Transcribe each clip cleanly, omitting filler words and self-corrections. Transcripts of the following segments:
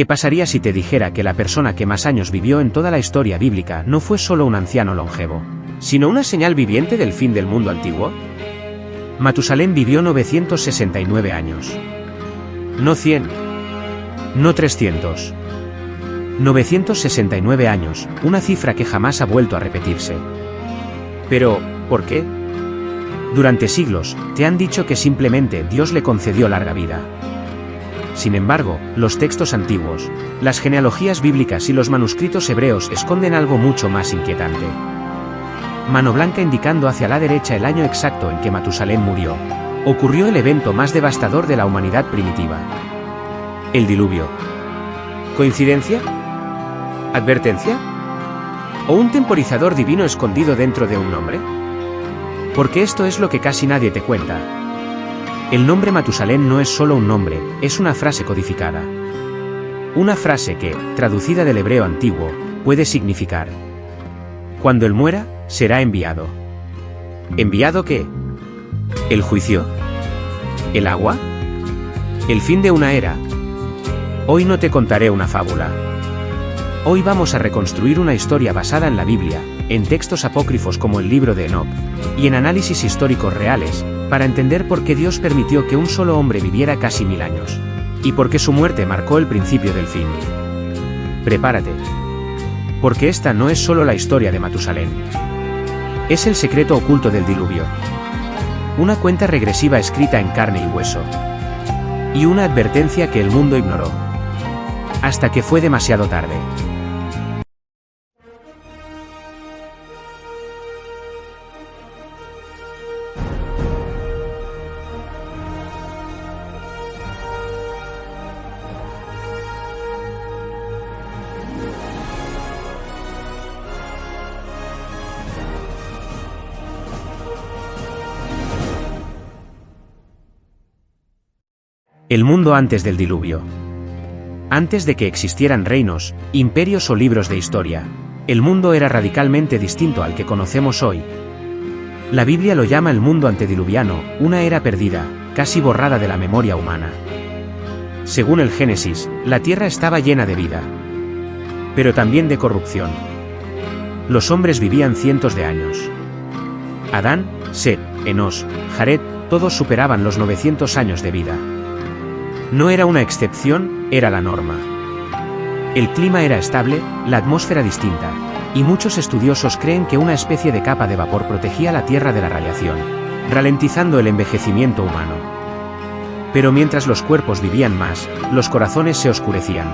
¿Qué pasaría si te dijera que la persona que más años vivió en toda la historia bíblica no fue solo un anciano longevo, sino una señal viviente del fin del mundo antiguo? Matusalén vivió 969 años. No 100. No 300. 969 años, una cifra que jamás ha vuelto a repetirse. Pero, ¿por qué? Durante siglos, te han dicho que simplemente Dios le concedió larga vida. Sin embargo, los textos antiguos, las genealogías bíblicas y los manuscritos hebreos esconden algo mucho más inquietante. Mano blanca indicando hacia la derecha el año exacto en que Matusalén murió. Ocurrió el evento más devastador de la humanidad primitiva. El diluvio. ¿Coincidencia? ¿Advertencia? ¿O un temporizador divino escondido dentro de un nombre? Porque esto es lo que casi nadie te cuenta. El nombre Matusalén no es solo un nombre, es una frase codificada. Una frase que, traducida del hebreo antiguo, puede significar: cuando él muera, será enviado. ¿Enviado qué? ¿El juicio? ¿El agua? ¿El fin de una era? Hoy no te contaré una fábula. Hoy vamos a reconstruir una historia basada en la Biblia, en textos apócrifos como el libro de Enoc, y en análisis históricos reales, para entender por qué Dios permitió que un solo hombre viviera casi 1000 años, y por qué su muerte marcó el principio del fin. Prepárate. Porque esta no es solo la historia de Matusalén. Es el secreto oculto del diluvio. Una cuenta regresiva escrita en carne y hueso. Y una advertencia que el mundo ignoró. Hasta que fue demasiado tarde. El mundo antes del diluvio. Antes de que existieran reinos, imperios o libros de historia, el mundo era radicalmente distinto al que conocemos hoy. La Biblia lo llama el mundo antediluviano, una era perdida, casi borrada de la memoria humana. Según el Génesis, la tierra estaba llena de vida, pero también de corrupción. Los hombres vivían cientos de años. Adán, Set, Enos, Jared, todos superaban los 900 años de vida. No era una excepción, era la norma. El clima era estable, la atmósfera distinta, y muchos estudiosos creen que una especie de capa de vapor protegía la Tierra de la radiación, ralentizando el envejecimiento humano. Pero mientras los cuerpos vivían más, los corazones se oscurecían.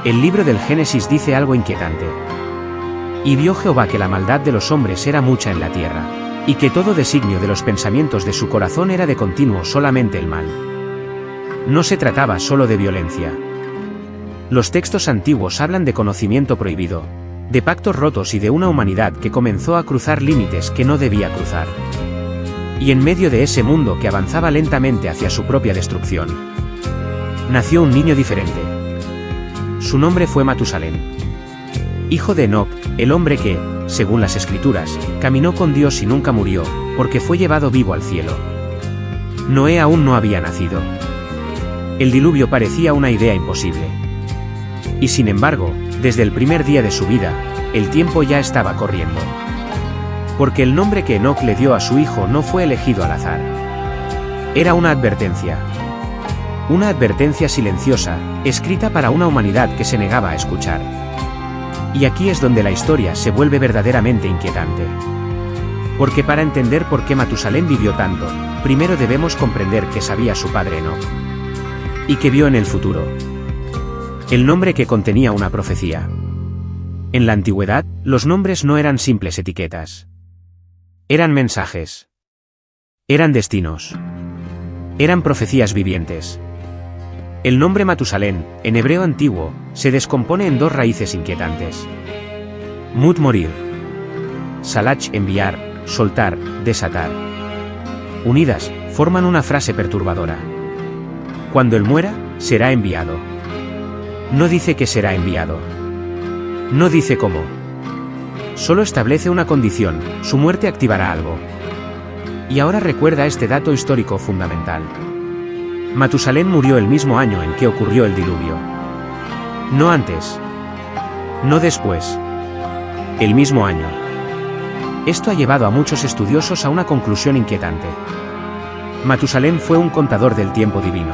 El libro del Génesis dice algo inquietante. Y vio Jehová que la maldad de los hombres era mucha en la tierra, y que todo designio de los pensamientos de su corazón era de continuo solamente el mal. No se trataba solo de violencia. Los textos antiguos hablan de conocimiento prohibido, de pactos rotos y de una humanidad que comenzó a cruzar límites que no debía cruzar. Y en medio de ese mundo que avanzaba lentamente hacia su propia destrucción, nació un niño diferente. Su nombre fue Matusalén, hijo de Enoc, el hombre que, según las Escrituras, caminó con Dios y nunca murió, porque fue llevado vivo al cielo. Noé aún no había nacido. El diluvio parecía una idea imposible. Y sin embargo, desde el primer día de su vida, el tiempo ya estaba corriendo. Porque el nombre que Enoc le dio a su hijo no fue elegido al azar. Era una advertencia. Una advertencia silenciosa, escrita para una humanidad que se negaba a escuchar. Y aquí es donde la historia se vuelve verdaderamente inquietante. Porque para entender por qué Matusalén vivió tanto, primero debemos comprender que sabía su padre Enoc. Y que vio en el futuro. El nombre que contenía una profecía. En la antigüedad, los nombres no eran simples etiquetas. Eran mensajes. Eran destinos. Eran profecías vivientes. El nombre Matusalén, en hebreo antiguo, se descompone en dos raíces inquietantes. Mut morir. Salach enviar, soltar, desatar. Unidas, forman una frase perturbadora. Cuando él muera, será enviado. No dice que será enviado. No dice cómo. Solo establece una condición, su muerte activará algo. Y ahora recuerda este dato histórico fundamental. Matusalén murió el mismo año en que ocurrió el diluvio. No antes. No después. El mismo año. Esto ha llevado a muchos estudiosos a una conclusión inquietante. Matusalén fue un contador del tiempo divino.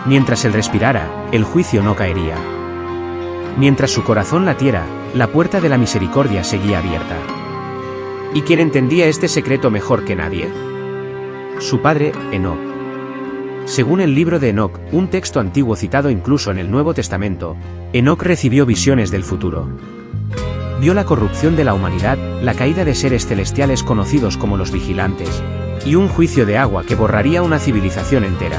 Mientras él respirara, el juicio no caería. Mientras su corazón latiera, la puerta de la misericordia seguía abierta. ¿Y quién entendía este secreto mejor que nadie? Su padre, Enoc. Según el libro de Enoc, un texto antiguo citado incluso en el Nuevo Testamento, Enoc recibió visiones del futuro. Vio la corrupción de la humanidad, la caída de seres celestiales conocidos como los vigilantes, y un juicio de agua que borraría una civilización entera.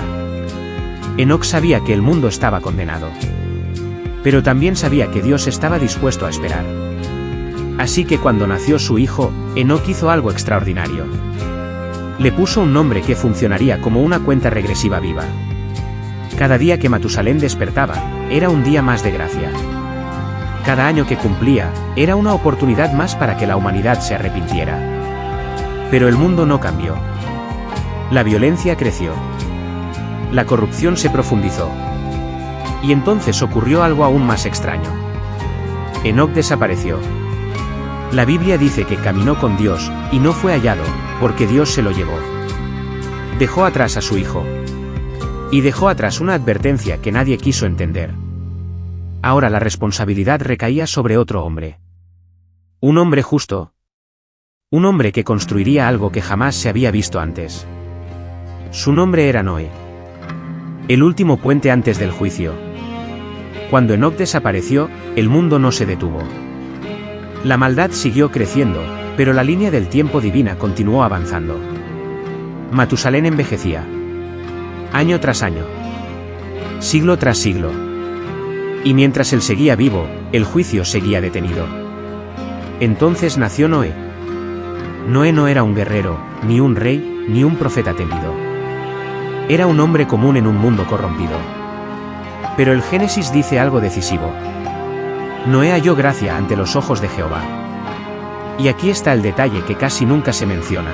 Enoc sabía que el mundo estaba condenado. Pero también sabía que Dios estaba dispuesto a esperar. Así que cuando nació su hijo, Enoc hizo algo extraordinario. Le puso un nombre que funcionaría como una cuenta regresiva viva. Cada día que Matusalén despertaba, era un día más de gracia. Cada año que cumplía, era una oportunidad más para que la humanidad se arrepintiera. Pero el mundo no cambió. La violencia creció. La corrupción se profundizó. Y entonces ocurrió algo aún más extraño. Enoc desapareció. La Biblia dice que caminó con Dios, y no fue hallado, porque Dios se lo llevó. Dejó atrás a su hijo. Y dejó atrás una advertencia que nadie quiso entender. Ahora la responsabilidad recaía sobre otro hombre. Un hombre justo. Un hombre que construiría algo que jamás se había visto antes. Su nombre era Noé. El último puente antes del juicio. Cuando Enoc desapareció, el mundo no se detuvo. La maldad siguió creciendo, pero la línea del tiempo divina continuó avanzando. Matusalén envejecía. Año tras año. Siglo tras siglo. Y mientras él seguía vivo, el juicio seguía detenido. Entonces nació Noé. Noé no era un guerrero, ni un rey, ni un profeta temido. Era un hombre común en un mundo corrompido. Pero el Génesis dice algo decisivo. Noé halló gracia ante los ojos de Jehová. Y aquí está el detalle que casi nunca se menciona.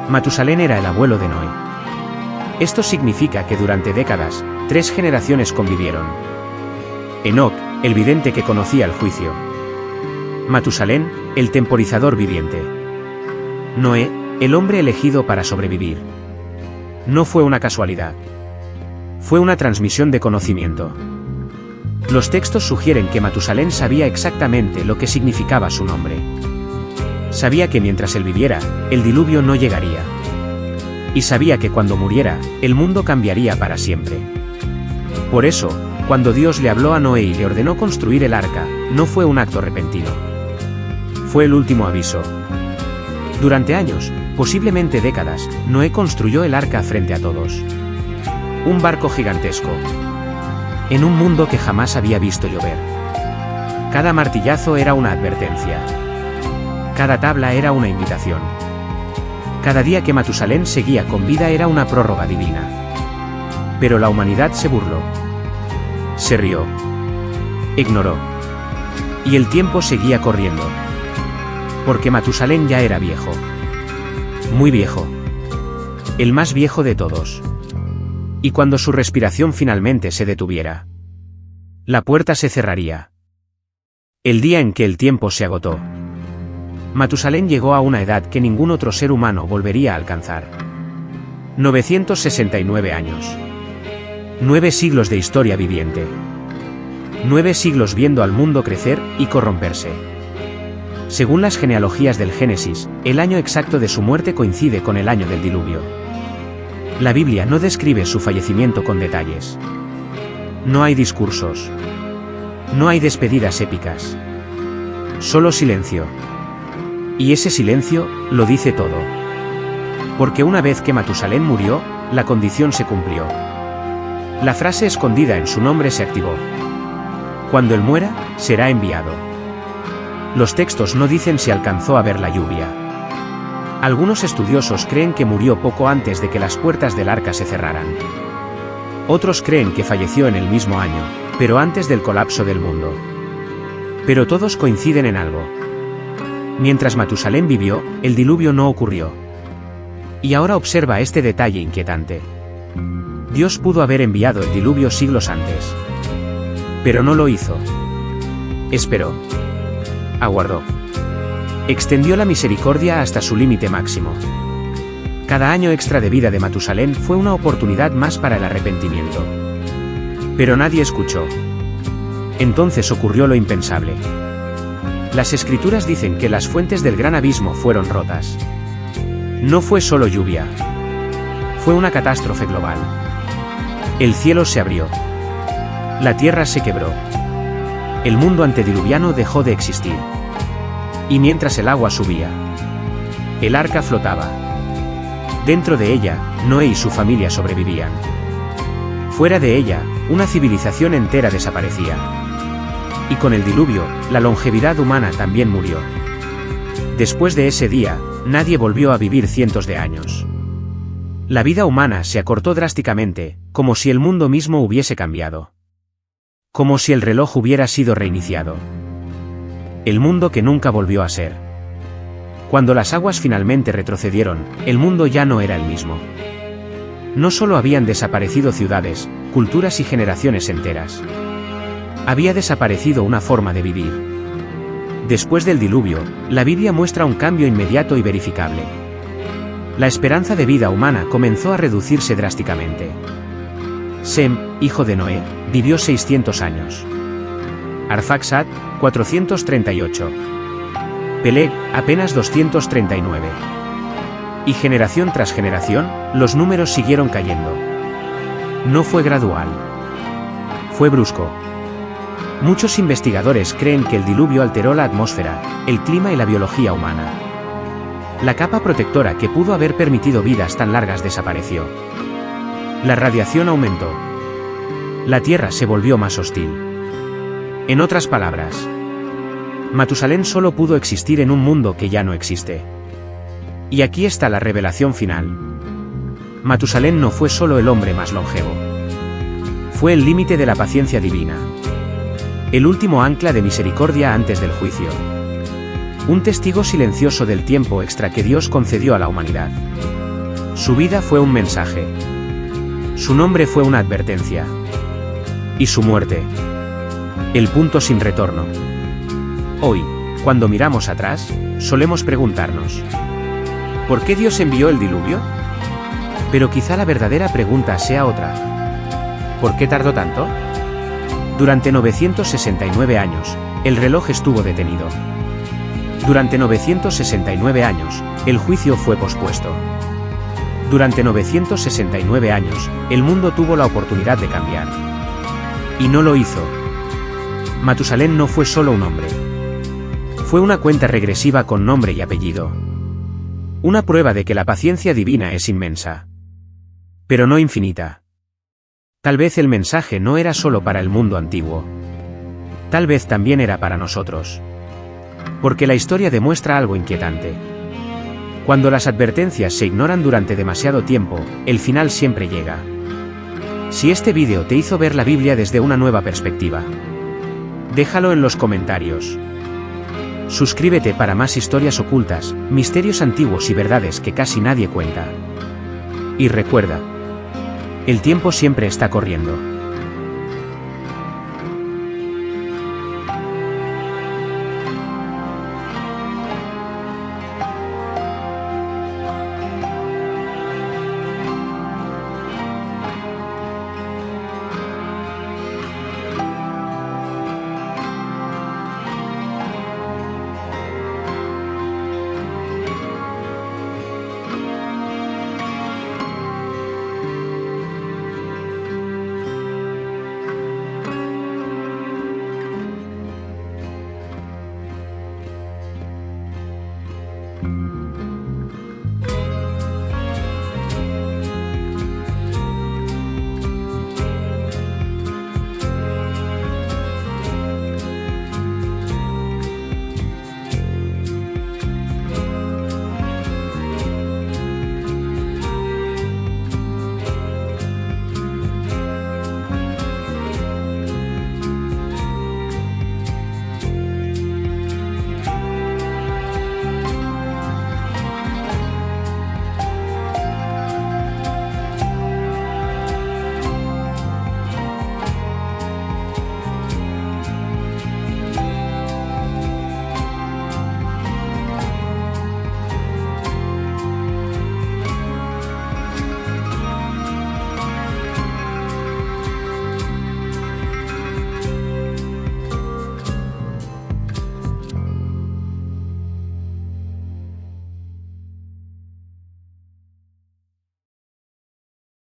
Matusalén era el abuelo de Noé. Esto significa que durante décadas, 3 generaciones convivieron. Enoc, el vidente que conocía el juicio. Matusalén, el temporizador viviente. Noé, el hombre elegido para sobrevivir. No fue una casualidad. Fue una transmisión de conocimiento. Los textos sugieren que Matusalén sabía exactamente lo que significaba su nombre. Sabía que mientras él viviera, el diluvio no llegaría. Y sabía que cuando muriera, el mundo cambiaría para siempre. Por eso, cuando Dios le habló a Noé y le ordenó construir el arca, no fue un acto repentino. Fue el último aviso. Durante años, posiblemente décadas, Noé construyó el arca frente a todos. Un barco gigantesco. En un mundo que jamás había visto llover. Cada martillazo era una advertencia. Cada tabla era una invitación. Cada día que Matusalén seguía con vida era una prórroga divina. Pero la humanidad se burló. Se rió. Ignoró. Y el tiempo seguía corriendo. Porque Matusalén ya era viejo. Muy viejo. El más viejo de todos. Y cuando su respiración finalmente se detuviera, la puerta se cerraría. El día en que el tiempo se agotó. Matusalén llegó a una edad que ningún otro ser humano volvería a alcanzar. 969 años. 9 siglos de historia viviente. 9 siglos viendo al mundo crecer y corromperse. Según las genealogías del Génesis, el año exacto de su muerte coincide con el año del diluvio. La Biblia no describe su fallecimiento con detalles. No hay discursos. No hay despedidas épicas. Solo silencio. Y ese silencio lo dice todo. Porque una vez que Matusalén murió, la condición se cumplió. La frase escondida en su nombre se activó. Cuando él muera, será enviado. Los textos no dicen si alcanzó a ver la lluvia. Algunos estudiosos creen que murió poco antes de que las puertas del arca se cerraran. Otros creen que falleció en el mismo año, pero antes del colapso del mundo. Pero todos coinciden en algo. Mientras Matusalén vivió, el diluvio no ocurrió. Y ahora observa este detalle inquietante. Dios pudo haber enviado el diluvio siglos antes. Pero no lo hizo. Esperó. Aguardó. Extendió la misericordia hasta su límite máximo. Cada año extra de vida de Matusalén fue una oportunidad más para el arrepentimiento. Pero nadie escuchó. Entonces ocurrió lo impensable. Las escrituras dicen que las fuentes del gran abismo fueron rotas. No fue solo lluvia. Fue una catástrofe global. El cielo se abrió. La tierra se quebró. El mundo antediluviano dejó de existir. Y mientras el agua subía, el arca flotaba. Dentro de ella, Noé y su familia sobrevivían. Fuera de ella, una civilización entera desaparecía. Y con el diluvio, la longevidad humana también murió. Después de ese día, nadie volvió a vivir cientos de años. La vida humana se acortó drásticamente, como si el mundo mismo hubiese cambiado. Como si el reloj hubiera sido reiniciado. El mundo que nunca volvió a ser. Cuando las aguas finalmente retrocedieron, el mundo ya no era el mismo. No solo habían desaparecido ciudades, culturas y generaciones enteras. Había desaparecido una forma de vivir. Después del diluvio, la Biblia muestra un cambio inmediato y verificable. La esperanza de vida humana comenzó a reducirse drásticamente. Sem, hijo de Noé, vivió 600 años. Arfaxad, 438. Peleg, apenas 239. Y generación tras generación, los números siguieron cayendo. No fue gradual. Fue brusco. Muchos investigadores creen que el diluvio alteró la atmósfera, el clima y la biología humana. La capa protectora que pudo haber permitido vidas tan largas desapareció. La radiación aumentó. La Tierra se volvió más hostil. En otras palabras, Matusalén solo pudo existir en un mundo que ya no existe. Y aquí está la revelación final. Matusalén no fue solo el hombre más longevo. Fue el límite de la paciencia divina. El último ancla de misericordia antes del juicio. Un testigo silencioso del tiempo extra que Dios concedió a la humanidad. Su vida fue un mensaje. Su nombre fue una advertencia. Y su muerte, el punto sin retorno. Hoy, cuando miramos atrás, solemos preguntarnos: ¿por qué Dios envió el diluvio? Pero quizá la verdadera pregunta sea otra. ¿Por qué tardó tanto? Durante 969 años, el reloj estuvo detenido. Durante 969 años, el juicio fue pospuesto. Durante 969 años, el mundo tuvo la oportunidad de cambiar. Y no lo hizo. Matusalén no fue solo un hombre. Fue una cuenta regresiva con nombre y apellido. Una prueba de que la paciencia divina es inmensa. Pero no infinita. Tal vez el mensaje no era solo para el mundo antiguo. Tal vez también era para nosotros. Porque la historia demuestra algo inquietante. Cuando las advertencias se ignoran durante demasiado tiempo, el final siempre llega. Si este vídeo te hizo ver la Biblia desde una nueva perspectiva, déjalo en los comentarios. Suscríbete para más historias ocultas, misterios antiguos y verdades que casi nadie cuenta. Y recuerda, el tiempo siempre está corriendo.